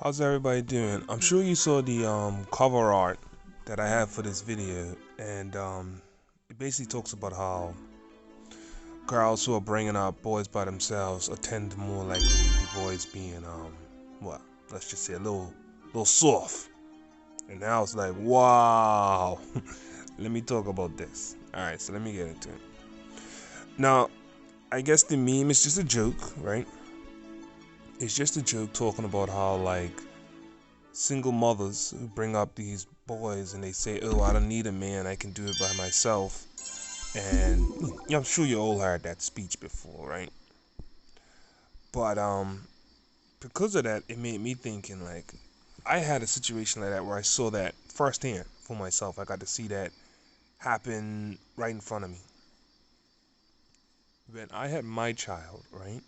How's everybody doing? I'm sure you saw the cover art that I have for this video, and it basically talks about how girls who are bringing up boys by themselves are tend to more likely the boys being well, let's just say a little soft. And I was like, wow. Let me talk about this. All right, so let me get into it. Now, I guess the meme is just a joke, right? It's just a joke talking about how like single mothers who bring up these boys and they say, "Oh, I don't need a man. I can do it by myself." And I'm sure you all heard that speech before, right? But because of that, it made me thinking like I had a situation like that where I saw that firsthand for myself. I got to see that happen right in front of me. When I had my child, right?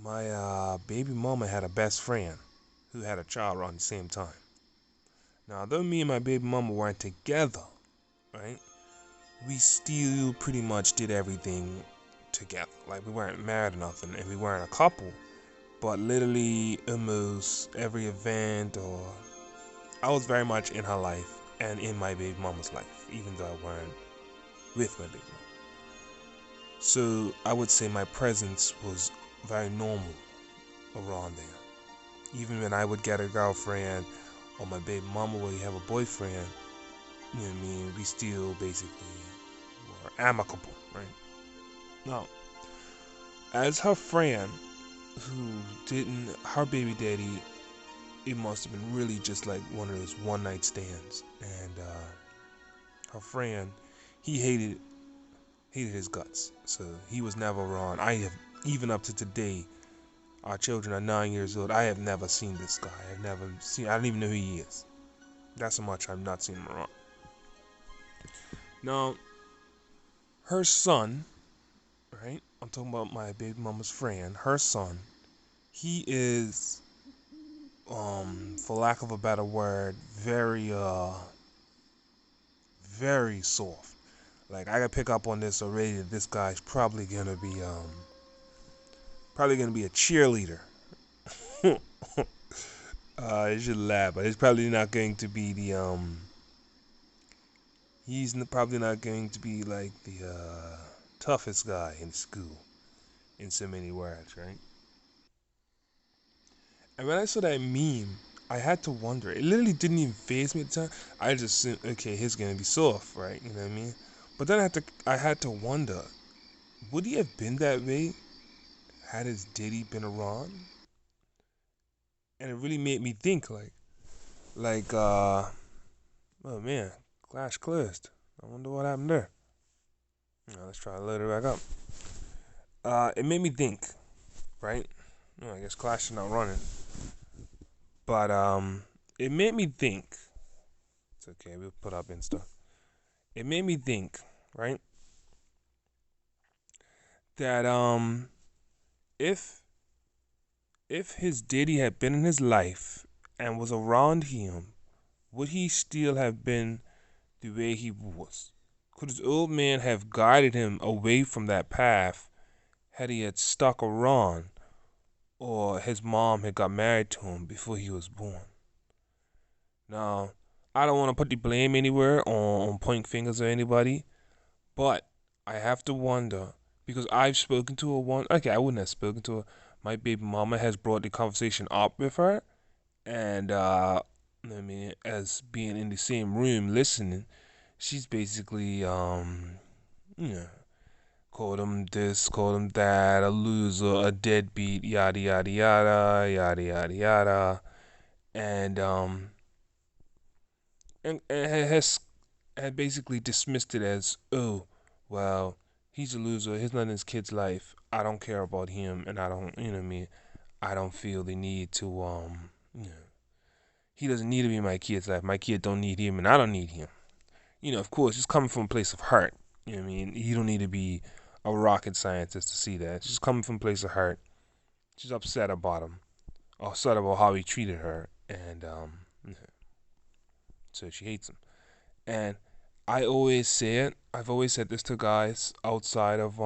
My baby mama had a best friend who had a child around the same time. Now, though me and my baby mama weren't together, right? We still pretty much did everything together. Like we weren't married or nothing, and we weren't a couple. But literally, almost every event, or I was very much in her life and in my baby mama's life, even though I weren't with my baby mama. So I would say my presence was very normal around there. Even when I would get a girlfriend, or my baby mama would have a boyfriend, you know what I mean? We still basically were amicable, right? Now, as her friend who didn't, her baby daddy, it must have been really just like one of those one night stands. And her friend, he hated his guts. So he was never around. I have, even up to today, our children are 9 years old. I have never seen this guy. I've never seen, I don't even know who he is. That's how much I've not seen him around. Now, her son, right? I'm talking about my baby mama's friend, her son, he is for lack of a better word, very soft. Like I can pick up on this already that this guy's probably gonna be a cheerleader. You should laugh, but it's probably not going to be the he's probably not going to be like the toughest guy in school in so many words, right? And when I saw that meme, I had to wonder. It literally didn't even phase me at the time. I just assumed, okay, he's gonna be soft, right? You know what I mean? But then I had to wonder, would he have been that way had his daddy been around? And it really made me think, oh man, Clash closed. I wonder what happened there. Now, let's try to load it back up. It made me think, right? I guess Clash is not running, but it made me think. It's okay. We'll put up Insta. It made me think, right? That if his daddy had been in his life and was around him, would he still have been the way he was? Could his old man have guided him away from that path had he had stuck around, or his mom had got married to him before he was born? Now, I don't want to put the blame anywhere on pointing fingers at anybody, but I have to wonder because I've spoken to her once. Okay, I wouldn't have spoken to her. My baby mama has brought the conversation up with her, and I mean, as being in the same room listening, she's basically you know, called him this, called him that, a loser, a deadbeat, yada yada yada, yada yada yada, and has had basically dismissed it as, oh, well, he's a loser. He's not in his kid's life. I don't care about him, and I don't, you know what I mean. I don't feel the need to, he doesn't need to be in my kid's life. My kid don't need him, and I don't need him. Of course, it's coming from a place of hurt. You know what I mean? You don't need to be a rocket scientist to see that. It's just coming from a place of hurt. She's upset about him, upset about how he treated her, and so she hates him. And I always say it. I've always said this to guys outside of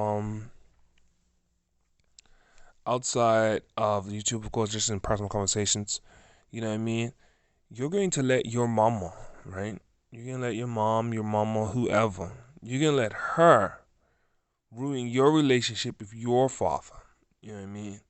YouTube, of course, just in personal conversations. You know what I mean? You're going to let your mama, right? You're going to let your mom, your mama, whoever, you're going to let her ruin your relationship with your father. You know what I mean?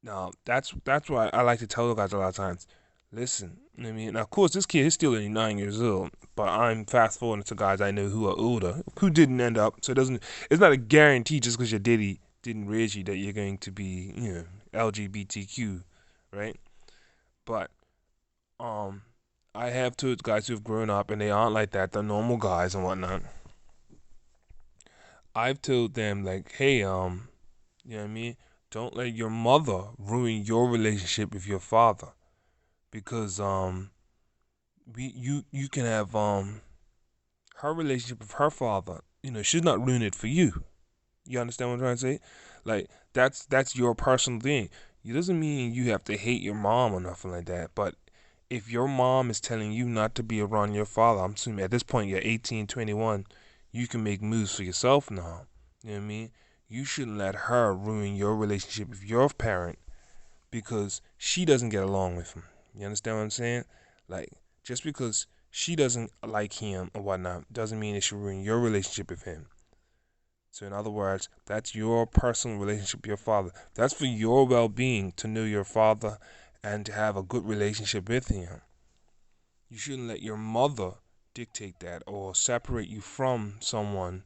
Now, that's why I like to tell the guys a lot of times. Listen, you know what I mean? Now, of course, this kid is still only 9 years old, but I'm fast forwarding to guys I know who are older, who didn't end up. So it's not a guarantee just because your daddy didn't raise you that you're going to be, LGBTQ, right? But um, I have two guys who've grown up and they aren't like that. They're normal guys and whatnot. I've told them like, hey, you know what I mean? Don't let your mother ruin your relationship with your father because you can have her relationship with her father. She's not ruin it for you. You understand what I'm trying to say? Like that's your personal thing. It doesn't mean you have to hate your mom or nothing like that. But if your mom is telling you not to be around your father, I'm assuming at this point you're 18, 21, you can make moves for yourself now. You know what I mean? You shouldn't let her ruin your relationship with your parent because she doesn't get along with him. You understand what I'm saying? Like, just because she doesn't like him or whatnot doesn't mean it should ruin your relationship with him. So, in other words, that's your personal relationship with your father. That's for your well being to know your father and to have a good relationship with him. You shouldn't let your mother dictate that or separate you from someone.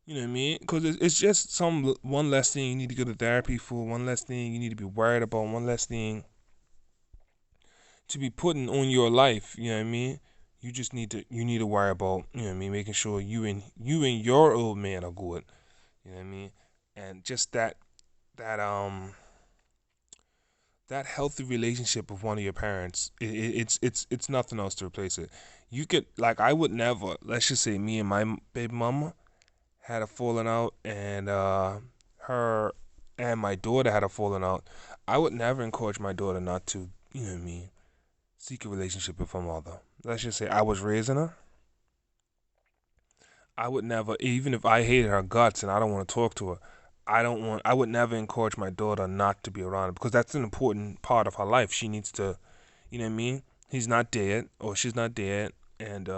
You know what I mean? Because it's just one less thing you need to go to therapy for, one less thing you need to be worried about, one less thing to be putting on your life. You know what I mean? You need to worry about, you know what I mean, making sure you and your old man are good. You know what I mean? And just that that healthy relationship with one of your parents, it's nothing else to replace it. You could, like, I would never, let's just say me and my baby mama had a falling out, and her and my daughter had a falling out. I would never encourage my daughter not to, you know what I mean, seek a relationship with her mother. Let's just say I was raising her. I would never, even if I hated her guts and I don't want to talk to her, I would never encourage my daughter not to be around her because that's an important part of her life. She needs to, you know what I mean? He's not dead or she's not dead, and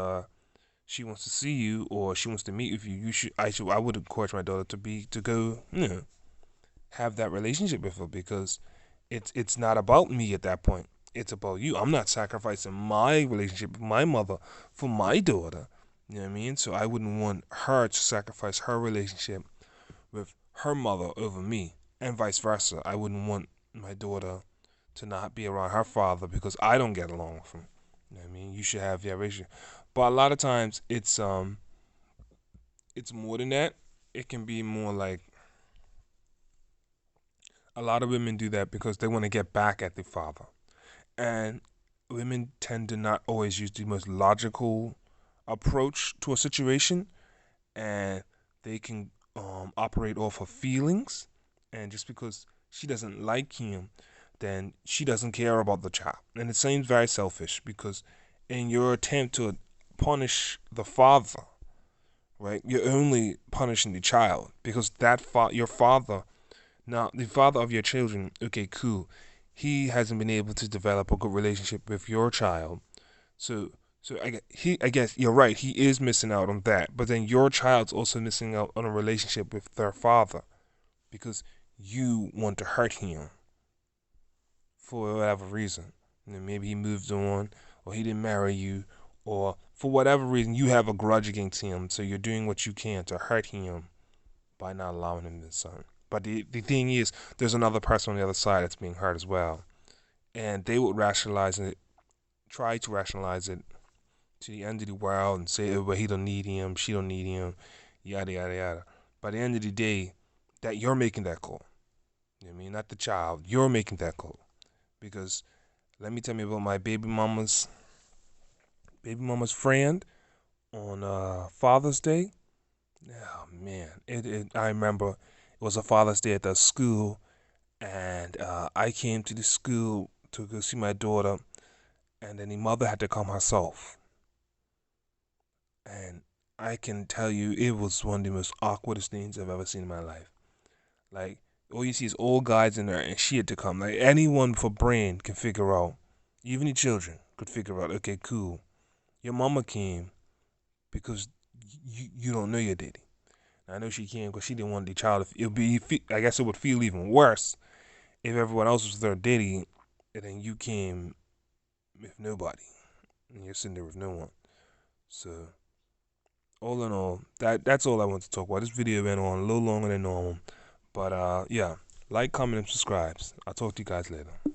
she wants to see you or she wants to meet with you. I would encourage my daughter to go, have that relationship with her because it's not about me at that point. It's about you. I'm not sacrificing my relationship with my mother for my daughter. You know what I mean? So I wouldn't want her to sacrifice her relationship with her mother over me, and vice versa. I wouldn't want my daughter to not be around her father because I don't get along with him. You know what I mean? You should have that relationship. But a lot of times it's more than that. It can be more like a lot of women do that because they want to get back at the father. And women tend to not always use the most logical approach to a situation, and they can operate off of feelings. And just because she doesn't like him, then she doesn't care about the child. And it seems very selfish because in your attempt to punish the father, right, you're only punishing the child because your father, now the father of your children, okay, cool, he hasn't been able to develop a good relationship with your child. So I guess you're right. He is missing out on that, but then your child's also missing out on a relationship with their father because you want to hurt him for whatever reason. Maybe he moved on, or he didn't marry you, or for whatever reason you have a grudge against him. So you're doing what you can to hurt him by not allowing him to son. But the thing is, there's another person on the other side that's being hurt as well, and they would rationalize it, try to rationalize it to the end of the world and say, oh, well, he don't need him, she don't need him, yada yada yada. By the end of the day, that you're making that call. You know what I mean? Not the child. You're making that call. Because let me tell you about my baby mama's friend on Father's Day. Oh man, I remember it was a Father's Day at the school, and I came to the school to go see my daughter, and then the mother had to come herself. And I can tell you, it was one of the most awkwardest things I've ever seen in my life. Like, all you see is old guys in there, and she had to come. Like, anyone with a brain can figure out even the children could figure out, okay, cool, your mama came because you don't know your daddy. I know she came because she didn't want the child. I guess it would feel even worse if everyone else was their daddy, and then you came with nobody, and you're sitting there with no one. So, all in all, that's all I want to talk about. This video went on a little longer than normal, but yeah, like, comment, and subscribe. I'll talk to you guys later.